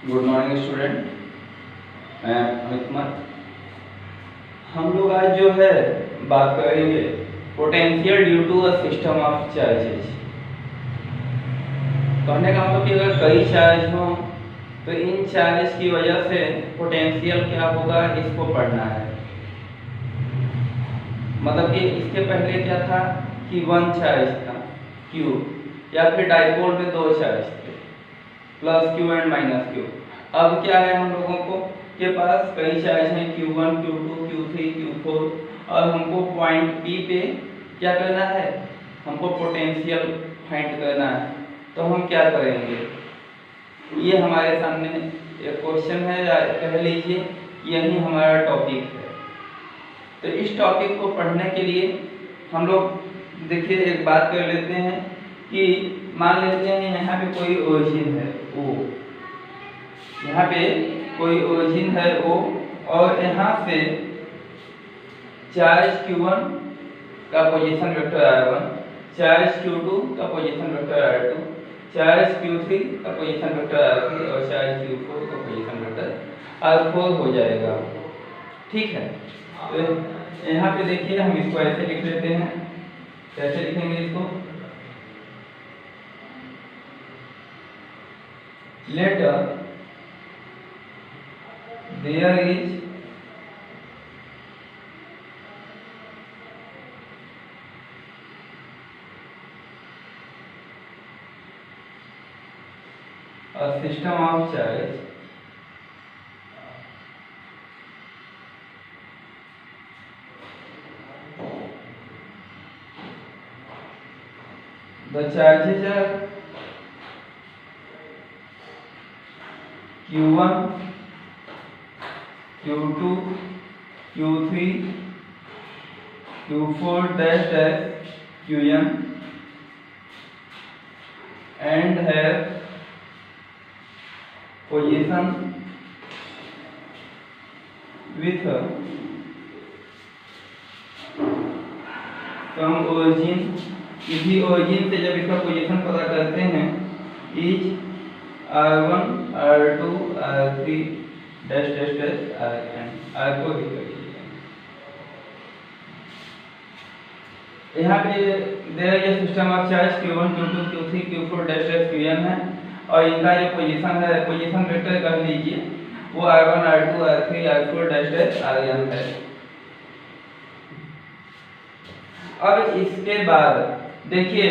Good morning student, मैं अमित कुमार। हम लोग आज जो है बात करेंगे potential due to a system of charges. कहने का मतलब कि अगर कई चार्ज हो तो इन चार्ज की वजह से पोटेंशियल क्या होगा, इसको पढ़ना है। मतलब कि इसके पहले क्या था कि वन चार्ज था Q, या फिर डाइपोल में दो चार्ज थे plus Q and minus Q। अब क्या है, हम लोगों को के पास कई चार्ज हैं Q1, Q2, Q3, Q4, और हमको पॉइंट P पे क्या करना है, हमको पोटेंशियल फाइंड करना है। तो हम क्या करेंगे, ये हमारे सामने एक क्वेश्चन है, या कह लीजिए यही हमारा टॉपिक है। तो इस टॉपिक को पढ़ने के लिए हम लोग देखिए एक बात कर लेते हैं कि मान लेते हैं यहाँ पे कोई ओरिजिन है O, यहाँ पे कोई ओरिजिन है O, और यहाँ से चार्ज Q1 का position vector R1, charge Q2 का position vector R2, charge Q3 का पोजीशन वेक्टर R3 और चार्ज Q4 का पोजीशन वेक्टर R4 हो जाएगा। ठीक है, तो यहाँ पे देखिए हम इसको ऐसे लिख लेते हैं। कैसे लिखेंगे इसको, let there is a system of charge the charges are Q1, Q2, Q3, Q4 dash dash Qn and have position with some origin। किसी ओरिजिन से जब इसका पोजीशन पता करते हैं, is R1, R2, R3 dash dash dash Rn, R4 भी कर लीजिए। यहाँ पे there is system of charge Q1, Q2, Q3, Q4 dash dash Qn है, और इनका जो पोजीशन है, पोजीशन वेक्टर कह लीजिए, वो R1, R2, R3, R4 dash dash Rn है। अब इसके बाद देखिए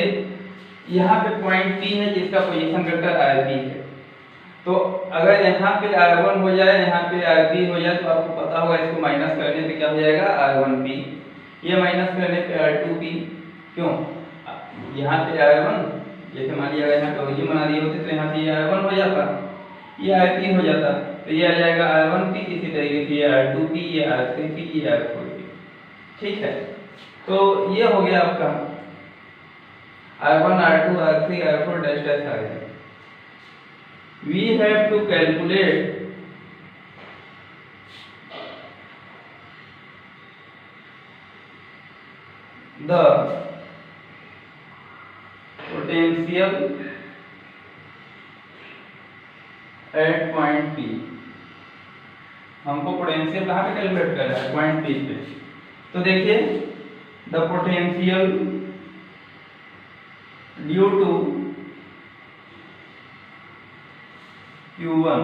यहाँ पे पॉइंट P है जिसका पोजीशन वेक्टर Rp है। तो अगर यहाँ पे R1 हो जाए, यहाँ पे Rp हो जाए, तो आपको पता होगा इसको माइनस करने पे क्या हो जाएगा, R1P। ये माइनस करने पे R2P। क्यों, यहाँ पे R1, जैसे मान लिया यहाँ पे ओरिजिन बना दिए होते तो यहाँ से ये R1 हो जाता, ये Rp हो जाता, तो ये आ जाएगा R1P। इसी तरीके से ये R2P, ये R3P, ये R4P। ठीक है, तो ये हो गया आपका R1, R2, R3, R4 dash dash Rn। We have to calculate the potential at point P। हमको पोटेंशियल कहाँ पे कैलकुलेट करना है, पॉइंट P पे। तो देखिए the potential due to Q1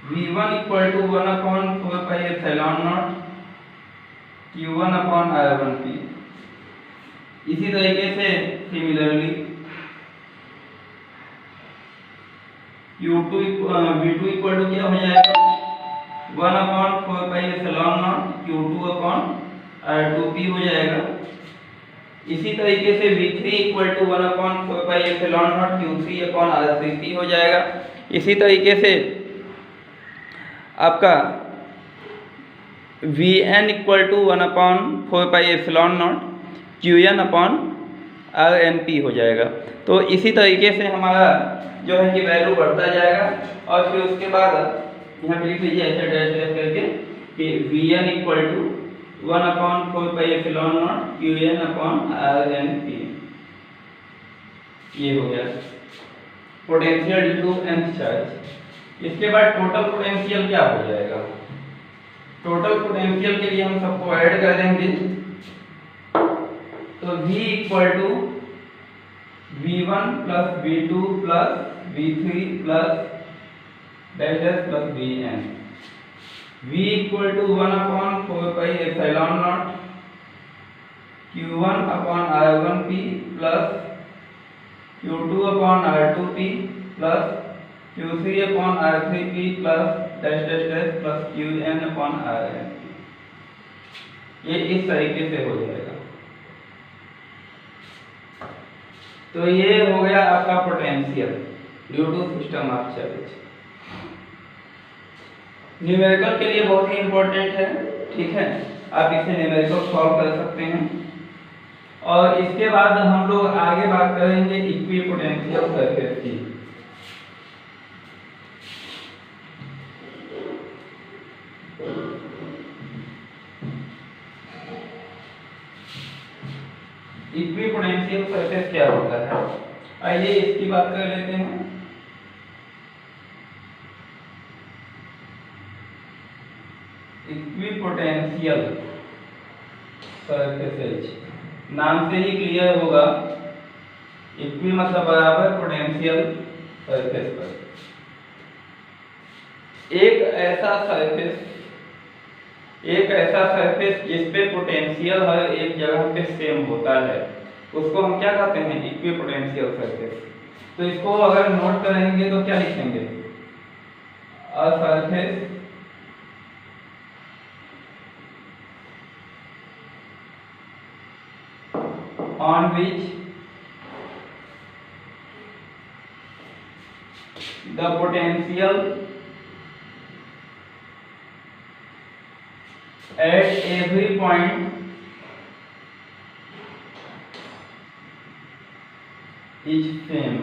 V1 equal to 1/4πε0 Q1 upon R1P। इसी तरीके से सिमिलरली V2 इक्वल टू क्या हो जाएगा, 1/4πε0 Q2 अपॉन R2P हो जाएगा। इसी तरीके से V3 equal to 1/4πε0 Q3 upon R3P हो जाएगा। इसी तरीके से आपका Vn equal to 1/4πε0 Qn upon Rnp हो जाएगा। तो इसी तरीके से हमारा जो है कि वैल्यू बढ़ता जाएगा, और फिर उसके बाद यहाँ पे लिख लीजिए ऐसे डैश डैश करके कि Vn equal to 1/4πε0 Qn upon Rnp। ये हो गया potential due to nth charge. इसके बाद टोटल पोटेंशियल क्या हो जाएगा? टोटल पोटेंशियल के लिए हम सबको ऐड कर देंगे, तो V equal to V1 plus V2 plus V3 plus dash dash plus Vn। V equal to 1/4 pi epsilon naught Q1 upon R1P plus Q2 upon R2P plus Q3 upon R3P plus dash dash dash plus Qn upon Rn। ये इस तरीके से हो जाएगा। तो ये हो गया आपका potential due to system of charge. Numerical के लिए बहुत ही इंपॉर्टेंट है, ठीक है, आप इसे न्यूमेरिकल सॉल्व कर सकते हैं। और इसके बाद हम लोग आगे बात करेंगे इक्विपोटेंशियल सर्किट की। इक्विपोटेंशियल सर्किट क्या होता है, आइए इसकी बात कर लेते हैं। इक्विपोटेंशियल सर्किट नाम से ही क्लियर होगा, इक्वी मतलब बराबर, पोटेंशियल सरफेस पर। एक ऐसा सरफेस जिस पे पोटेंशियल हर एक जगह पे सेम होता है, उसको हम क्या कहते हैं? Equipotential surface. तो इसको अगर नोट करेंगे तो क्या लिखेंगे? A surface on which the potential at every point is same।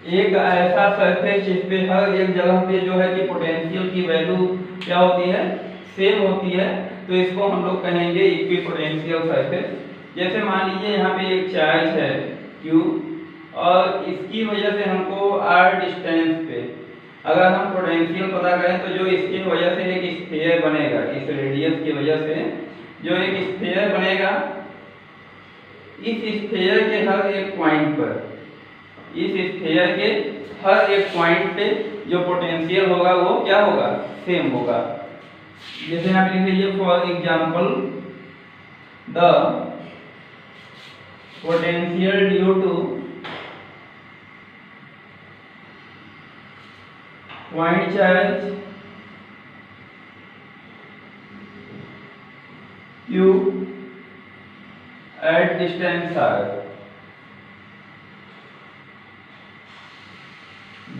एक ऐसा सरफेस जिस पे हर एक जगह पे जो है कि पोटेंशियल की वैल्यू क्या होती है? सेम होती है, तो इसको हम लोग कहेंगे इक्विपोटेंशियल सरफेस। जैसे मान लीजिए यहाँ पे एक चार्ज है Q, और इसकी वजह से हमको R डिस्टेंस पे अगर हम पोटेंशियल पता करें, तो जो इसकी वजह से एक स्फीयर बनेगा, इस रेडियस की वजह से जो एक स्फीयर बनेगा, इस स्फीयर के हर एक पॉइंट पर, इस स्फीयर के हर एक पॉइंट पे जो पोटेंशियल होगा वो क्या होगा? सेम होगा। जैसे यहाँ पे लिख लीजिए, for example the potential due to point charge Q at distance R,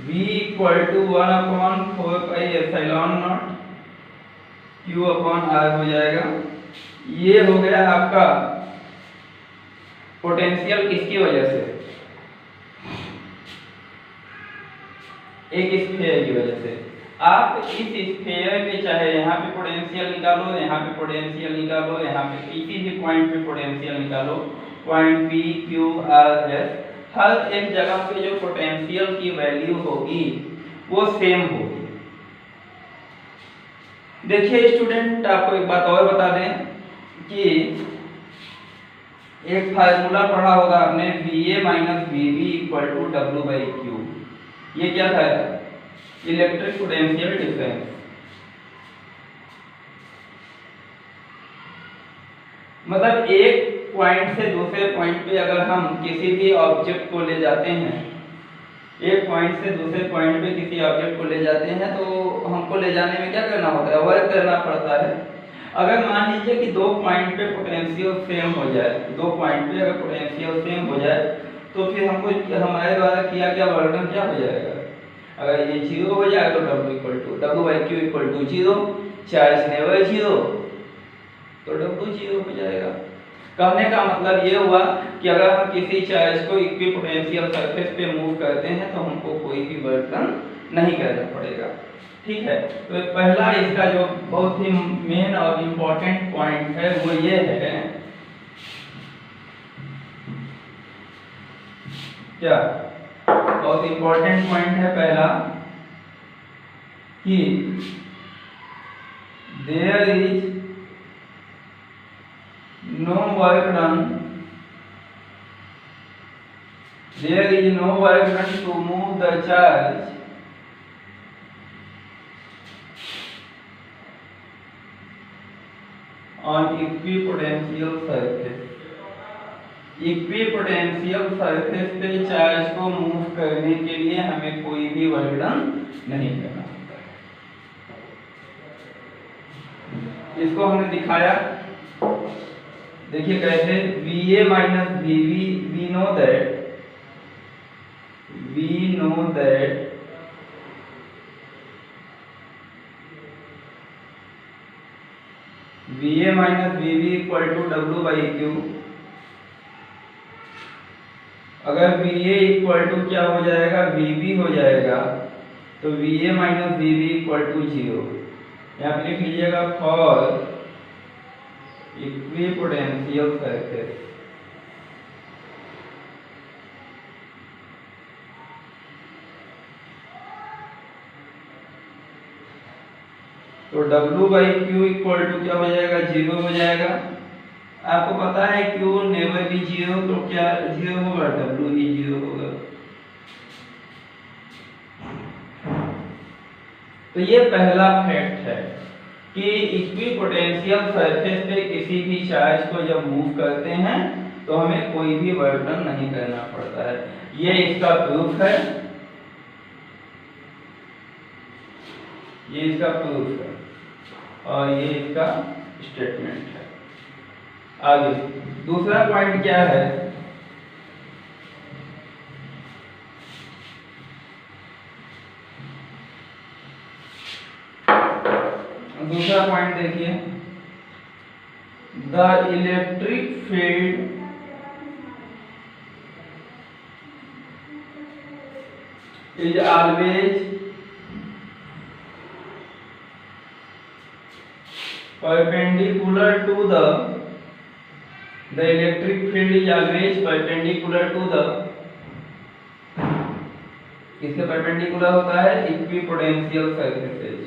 V equal to 1/4 pi epsilon naught Q upon R हो जाएगा। ये हो गया आपका पोटेंशियल किसकी वजह से? एक स्फीयर की वजह से। आप इस स्फीयर पे चाहे यहाँ पे पोटेंशियल निकालो, यहाँ पे पोटेंशियल निकालो, यहाँ पे किसी भी पॉइंट पे पोटेंशियल निकालो, point P, Q, R, S, हर एक जगह पे जो पोटेंशियल की वैल्यू होगी वो सेम होगी। देखिए स्टूडेंट, आपको एक बात और बता दें कि एक फार्मूला पढ़ा होगा आपने, VA minus VB equal to W/Q। ये क्या था? Electric potential difference. मतलब एक पॉइंट से दूसरे पॉइंट पे अगर हम किसी भी ऑब्जेक्ट को ले जाते हैं, एक पॉइंट से दूसरे पॉइंट पे किसी ऑब्जेक्ट को ले जाते हैं, तो हमको ले जाने में क्या करना होता है? वर्क करना पड़ता है। अगर मान लीजिए कि दो पॉइंट पे पोटेंशियल सेम हो जाए, दो पॉइंट पे अगर पोटेंशियल सेम हो जाए, तो फिर हमको हमारे द्वारा किया गया वर्क क्या हो जाएगा? अगर ये 0 हो जाए तो W/Q equal to 0, charge never 0, तो W 0 हो जाएगा। कहने का मतलब ये हुआ कि अगर हम किसी चार्ज को इक्विपोटेंशियल सरफेस पे मूव करते हैं तो हमको कोई भी वर्क नहीं करना पड़ेगा। ठीक है, तो पहला इसका जो बहुत ही मेन और इम्पोर्टेंट पॉइंट है वो ये है, क्या बहुत इंपॉर्टेंट पॉइंट है पहला कि there is no work done, there is no work done to move the charge on equipotential surface. Equipotential surface पे चार्ज को मूव करने के लिए हमें कोई भी वर्क डन नहीं करना होता है। इसको हमने दिखाया, देखिए कैसे VA minus VB, we know that VA minus VB equal to W by Q। अगर VA इक्वल टू क्या हो जाएगा, VB हो जाएगा, तो VA minus VB equal to 0। यहाँ पे लिख लीजिएगा फॉर इक्विपोटेंशियल सरफेस। तो W by Q equal to क्या हो जाएगा, 0 हो जाएगा। आपको पता है Q नेवर भी 0, तो क्या 0 होगा, W ही 0 होगा। तो ये पहला फैक्ट है कि इक्विपोटेंशियल सरफेस पे किसी भी चार्ज को जब मूव करते हैं तो हमें कोई भी वर्क डन नहीं करना पड़ता है। ये इसका प्रूफ है, ये इसका प्रूफ है और ये इसका स्टेटमेंट है। आगे दूसरा पॉइंट क्या है, दूसरा पॉइंट देखिए, the electric field is always perpendicular to the electric field is always perpendicular to the, किसके परपेंडिकुलर होता है, इक्विपोटेंशियल सरफेसेज।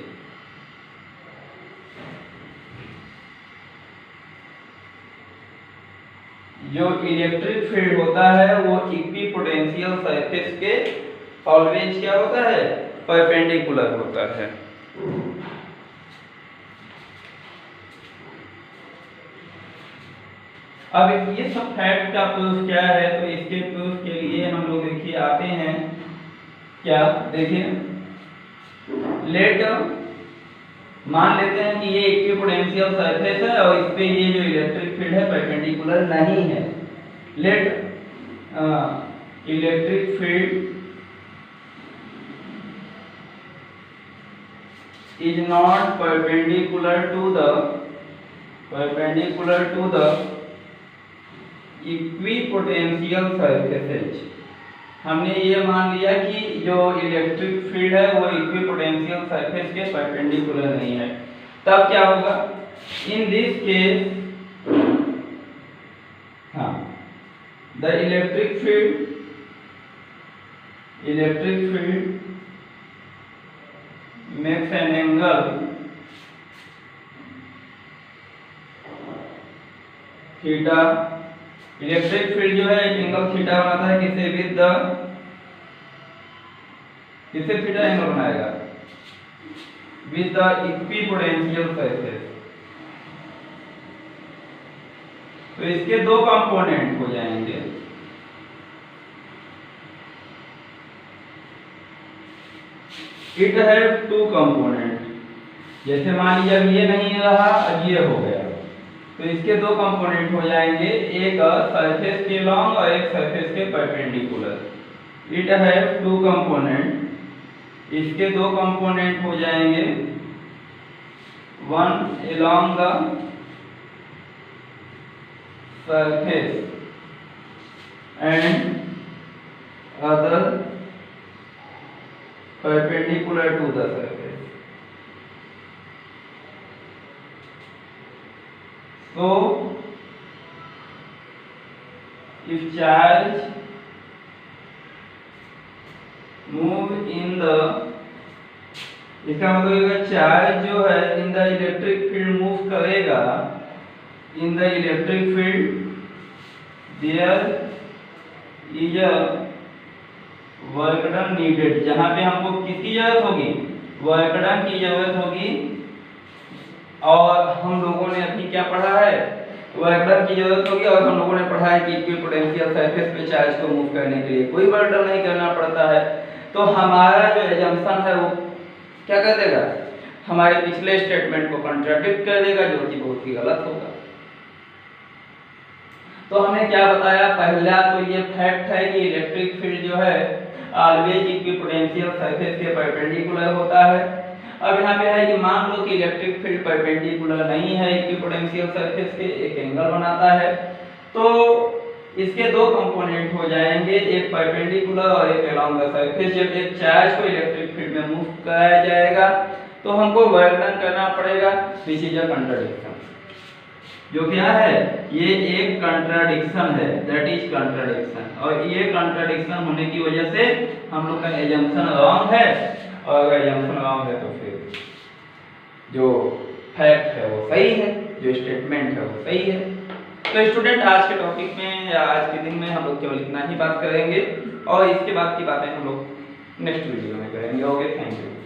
जो इलेक्ट्रिक फील्ड होता है वो इक्विपोटेंशियल सरफेस के ऑलवेज क्या होता है, परपेंडिकुलर होता है। अब ये सब फैक्ट का प्रूफ क्या है, तो इसके प्रूफ के लिए हम लोग देखिए आते हैं क्या, देखिए लेट मान लेते हैं कि ये इक्विपोटेंशियल सरफेस है और इस पे ये जो इलेक्ट्रिक फील्ड है परपेंडिकुलर नहीं है। Let electric field is not perpendicular to the equipotential surfaces. हमने ये मान लिया कि जो इलेक्ट्रिक फील्ड है वो इक्विपोटेंशियल सरफेस के परपेंडिकुलर नहीं है। तब क्या होगा, इन दिस केस हाँ the electric field makes an angle theta. Electric field जो है एक एंगल थीटा बनाता है, किसे विद द, किसे थीटा एंगल बनाएगा, विद द इक्विपोटेंशियल सरफेस। तो इसके दो कंपोनेंट हो जाएंगे, इट हैव टू कंपोनेंट। जैसे मान लीजिए अब ये नहीं रहा, अब ये हो गया, तो इसके दो कंपोनेंट हो जाएंगे, एक सरफेस के लॉन्ग और एक सरफेस के perpendicular. It have two component, इसके दो कंपोनेंट हो जाएंगे, one along the surface and other perpendicular to the surface. So if charge move in the, इसका मतलब चार्ज जो है in the electric field move करेगा in the electric field there is a work done needed, जहां पे हमको किसकी जरूरत होगी, वर्क डन की जरूरत होगी। और हम लोगों ने अभी क्या पढ़ा है, वर्क डन की जरूरत होगी। और हम लोगों ने पढ़ा है कि इक्विपोटेंशियल सरफेस पे चार्ज को मूव करने के लिए कोई वर्क डन नहीं करना पड़ता है। तो हमारा जो एजम्पशन है वो क्या कर देगा, हमारे पिछले स्टेटमेंट को कंट्राडिक्ट कर देगा, जो कि बहुत ही गलत होगा। तो हमने क्या बताया, पहला तो ये फैक्ट है कि इलेक्ट्रिक फील्ड जो है ऑलवेज इक्विपोटेंशियल सरफेस के परपेंडिकुलर होता है। अब यहाँ पे है कि मान लो कि इलेक्ट्रिक फील्ड परपेंडिकुलर नहीं है इक्विपोटेंशियल सरफेस के, एक एंगल बनाता है, तो इसके दो कंपोनेंट हो जाएंगे, एक परपेंडिकुलर और एक अलोंग द सरफेस। जब एक चार्ज को इलेक्ट्रिक फील्ड में मूव कराया जाएगा तो हमको वर्क डन करना पड़ेगा, विच इज अ कंट्राडिक्शन। जो क्या है, ये एक कंट्राडिक्शन है, दैट इज कंट्राडिक्शन। और ये कंट्राडिक्शन होने की वजह से हम लोग का एजम्पशन रॉन्ग है। और अगर एजम्पशन रॉन्ग है तो फिर जो फैक्ट है वो सही है, जो स्टेटमेंट है वो सही है। तो स्टूडेंट आज के टॉपिक में या आज के दिन में हम लोग केवल इतना ही बात करेंगे, और इसके बाद की बातें हम लोग नेक्स्ट वीडियो में करेंगे। Okay, thank you.